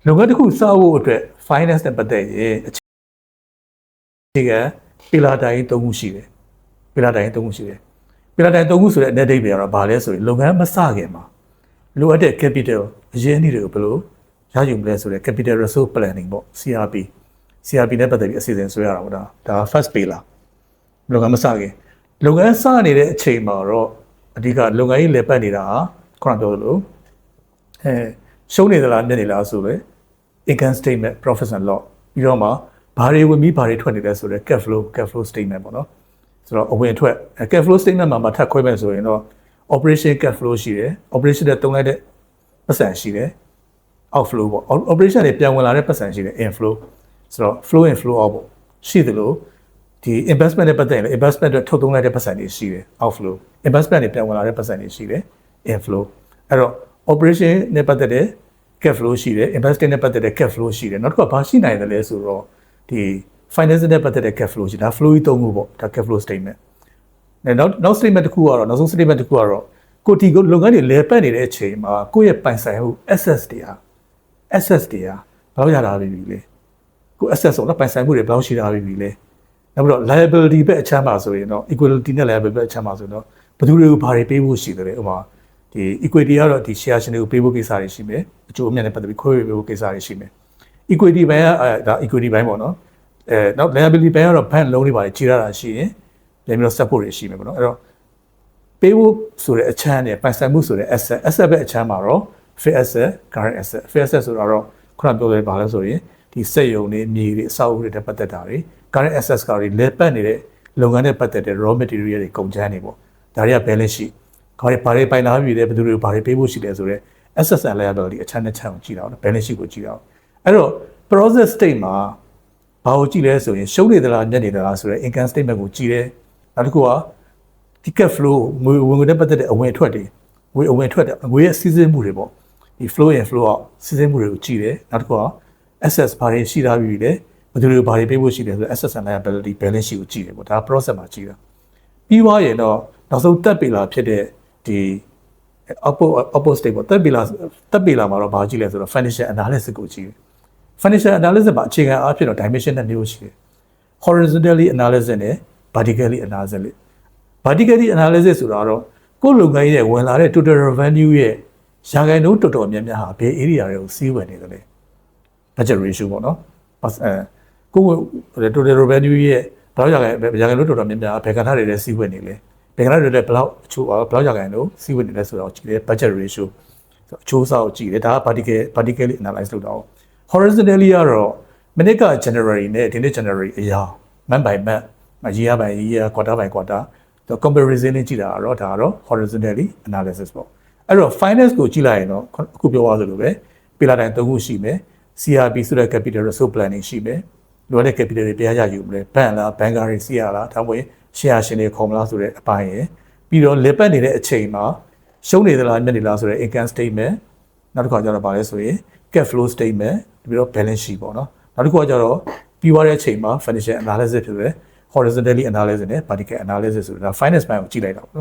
လုပ်ငန်းတစ်ခုစဖို့အတွက် finance နဲ့ပတ်သက်ရင်အခြေခံပီလာတိုင်း၃ခုရှိတယ်ပီလာတိုင်း၃ခုရှိတယ်ပီလာတိုင်း၃ခုဆိုတဲ့ net date တွေကတော့ဘာလဲဆိုရင်လုပ်ငန်းမစခင်မှာလိုအပ်တဲ့ capital အရင်းအနှီးတွေကိုဘယ်လိုရယူမလဲဆိုတဲ့ capital resource planning ပေါ့ CRP နဲ့ပတ်သက်ပြီးအစီအစဉ်ဆွဲရတာပေါ့ဒါ first pillar လုပ်ငန်းမစခင်လုပ်ငန်းစနေတဲ့အချိန်မှာတော့အဓိကလုပ်ငန်းကြီးလည်ပတ်နေတာခုနပြောသလိုရှုံးနေသလားမြတ်နေလားဆိုပဲ income statement profit and loss ပြီးတော့မှဘာတွေဝင်ပြီးဘာတွေထွက်နေလဲဆိုတော့ cash flow statement ပေါ့နော်ဆိုတော့အဝင်ထွက် cash flow statement မှာထပ်ခွဲမယ်ဆိုရင်တော့ operation cash flow ရှိတယ် operation နဲ့တုံးလိုက်တဲ့ပတ်စံရှိတယ် outflow ပေါ့ operation တွေပြန်ဝင်လာတဲ့ပတ်စံရှိတယ် inflow ဆိုတော့ flow in flow out ပေါ့ရှိသလိုဒီ investment နဲ့ပတ်သက်ရင် investment တွေထုတ်သုံးလိုက်တဲ့ပတ်စံတွေရှိတယ် outflow investment တွေပြန်ဝင်လာတဲ့ပတ်စံတွေရှိတယ် inflow အဲ့တော့ operation နဲ့ပတ်သက်တဲ့ cash flow ရှိတယ် investing နဲ့ပတ်သက်တဲ့ cash flow ရှိတယ်နောက်တစ်ခုကဘာရှိနိုင်တယ်လဲဆိုတော့ဒီ finance နဲ့ပတ်သက်တဲ့ cash flow ရှိဒါ flow ကြီး၃ခုပေါ့ဒါ cash flow statement နောက် statement တစ်ခုကတော့နောက်ဆုံး statement တစ်ခုကတော့ကိုတီကိုလုပ်ငန်းတွေလဲပတ်နေတဲ့အချိန်မှာကိုယ့်ရဲ့ပိုင်ဆိုင်မှု assets တွေဟာဘယ်လိုရတာပြီလဲကို assets ဆိုတော့ပိုင်ဆိုင်မှုတွေဘယ်လောက်ရှိတာပြီလဲနောက်ပြီးတော့ liability ဘက်အချမ်းပါဆိုရင်တော့ equity နဲ့ liability ဘက်အချမ်းပါဆိုတော့ဘယ်သူတွေကိုဘာတွေပေးဖို့ရှိတယ်လဲဥပမာဒီ equity ကတော့ဒီ share ရှင်တွေကိုပေးဖို့ကိစ္စတွေရှိမယ်အကျိုးအမြတ်နဲ့ပတ်သက်ပြီးခွဲဝေပေးဖို့ကိစ္စတွေရှိမယ် equity ဘိုင်းကဒါ equity ဘိုင်းပေါ့နော်နောက် liability ဘိုင်းကတော့ bank loan တွေပါတယ်ခြေရတာရှိရင်ပြန်ပြီးတော့ support တွေရှိမယ်ပေါ့နော်အဲ့တော့ပေးဖို့ဆိုတဲ့အချမ်းနဲ့ပိုင်ဆိုင်မှုဆိုတဲ့ asset ဘက်အချမ်းမှာတော့ fixed asset current asset ဆိုတော့ခုနပြောခဲ့ပါလဲဆိုရင်ဒီစက်ရုံတွေမြေတွေအဆောက်အဦတွေနဲ့ပတ်သက်တာတွေ current assets ကတွေလဲပတ်နေတဲ့လုပ်ငန်းနဲ့ပတ်သက်တဲ့ raw material တွေကုန်ကျန်းတွေပေါ့ဒါတွေက balance sheet ဘာတွေပိုင်လာပြီလဲဘယ်သူတွေဘာတွေပေးဖို့ရှိလဲဆိုတော့ assets and liability အချမ်းနဲ့ချမ်းကိုကြည့်တာပေါ့ balance sheet ကိုကြည့်တာပေါ့အဲ့တော့ process state မှာဘာကိုကြည့်လဲဆိုရင်ရှုံးနေသလားမြတ်နေသလားဆိုတော့ income statement ကိုကြည့်တယ်နောက်တစ်ခုက ticket flow ငွေဝင်ငွေနဲ့ပတ်သက်တဲ့အဝင်အထွက်တွေငွေအဝင်ထွက်တဲ့ငွေရဲ့စီးဆင်းမှုတွေပေါ့ဒီ flow in flow out စီးဆင်းမှုတွေကိုကြည့်တယ်နောက်တစ်ခုက assets ဘာတွေရှိသားပြီလဲဘယ်သူတွေဘာတွေပေးဖို့ရှိလဲဆိုတော့ assets and liability balance sheet ကိုကြည့်တယ်ပေါ့ဒါ process မှာကြည့်တာပြီးသွားရင်တော့နောက်ဆုံးတက်ပေလာဖြစ်တဲ့ဒီ output state ပေါ့တက်ပေလာမှာတော့ဘာကြည့်လဲဆိုတော့ financial analysis ကိုကြည့်တယ် financial analysis မှာအခြေခံအားဖြင့်တော့ dimension နဲ့မျိုးရှိတယ် horizontally analysis နဲ့ vertically analysis ဆိုတာတော့ကိုယ်လုပ်ငန်းရဲ့ဝင်လာတဲ့ total revenue ရဲ့ရာခိုင်နှုန်းတော်တော်များများဟာဘယ် area တွေကိုစီးဝင်နေတယ်လဲ budget ratio ပေါ့နော်ကိုယ် total revenue ရဲ့ဘယ်လောက်ရာခိုင်နှုန်းတော်တော်များများဘယ်ကဏ္ဍတွေလဲစီးဝင်နေလဲဘယ်ကဏ္ဍတွေလဲဘယ်လောက်ရာခိုင်နှုန်းစီးဝင်နေလဲဆိုတော့ကြည့်တယ် budget ratio အချိုးအစားကိုကြည့်တယ်ဒါက vertically analyze လုပ်တာ horizontally ကတော့မနစ်က January နဲ့ဒီနေ့ January အရာ month by month year by year quarter by quarter comparison နဲ့ကြည့်တာကတော့ဒါကတော့ horizontally analysis ပေါ့အဲ့တော့ finance ကိုကြည့်လိုက်ရင်တော့အခုပြောသွားသလိုပဲပေလာတိုင်း၃ခုရှိမယ် CRP ဆိုတဲ့ capital resource planning ရှိမယ်လိုတဲ့ capital တွေတရားရယူမလဲဘဏ်လားဘဏ်ကားတွေစီရလားဒါမှမဟုတ် share ရှင်တွေခေါ်မလားဆိုတဲ့အပိုင်းရယ်ပြီးတော့လက်ပတ်နေတဲ့အချိန်မှာရှုံးနေသလားမြတ်နေလားဆိုတဲ့ income statement နောက်တစ်ခါကျတော့ဗာလဲဆိုရင် cash flow statement ပြီးတော့ balance sheet ပေါ့နော်နောက်တစ်ခုကကျတော့ပြီးသွားတဲ့အချိန်မှာ financial analysis ဖြစ်တယ် horizontally analysis နဲ့ vertical analysis ဆိုတာ finance ဘိုင်းကိုကြည့်လိုက်တာပေါ့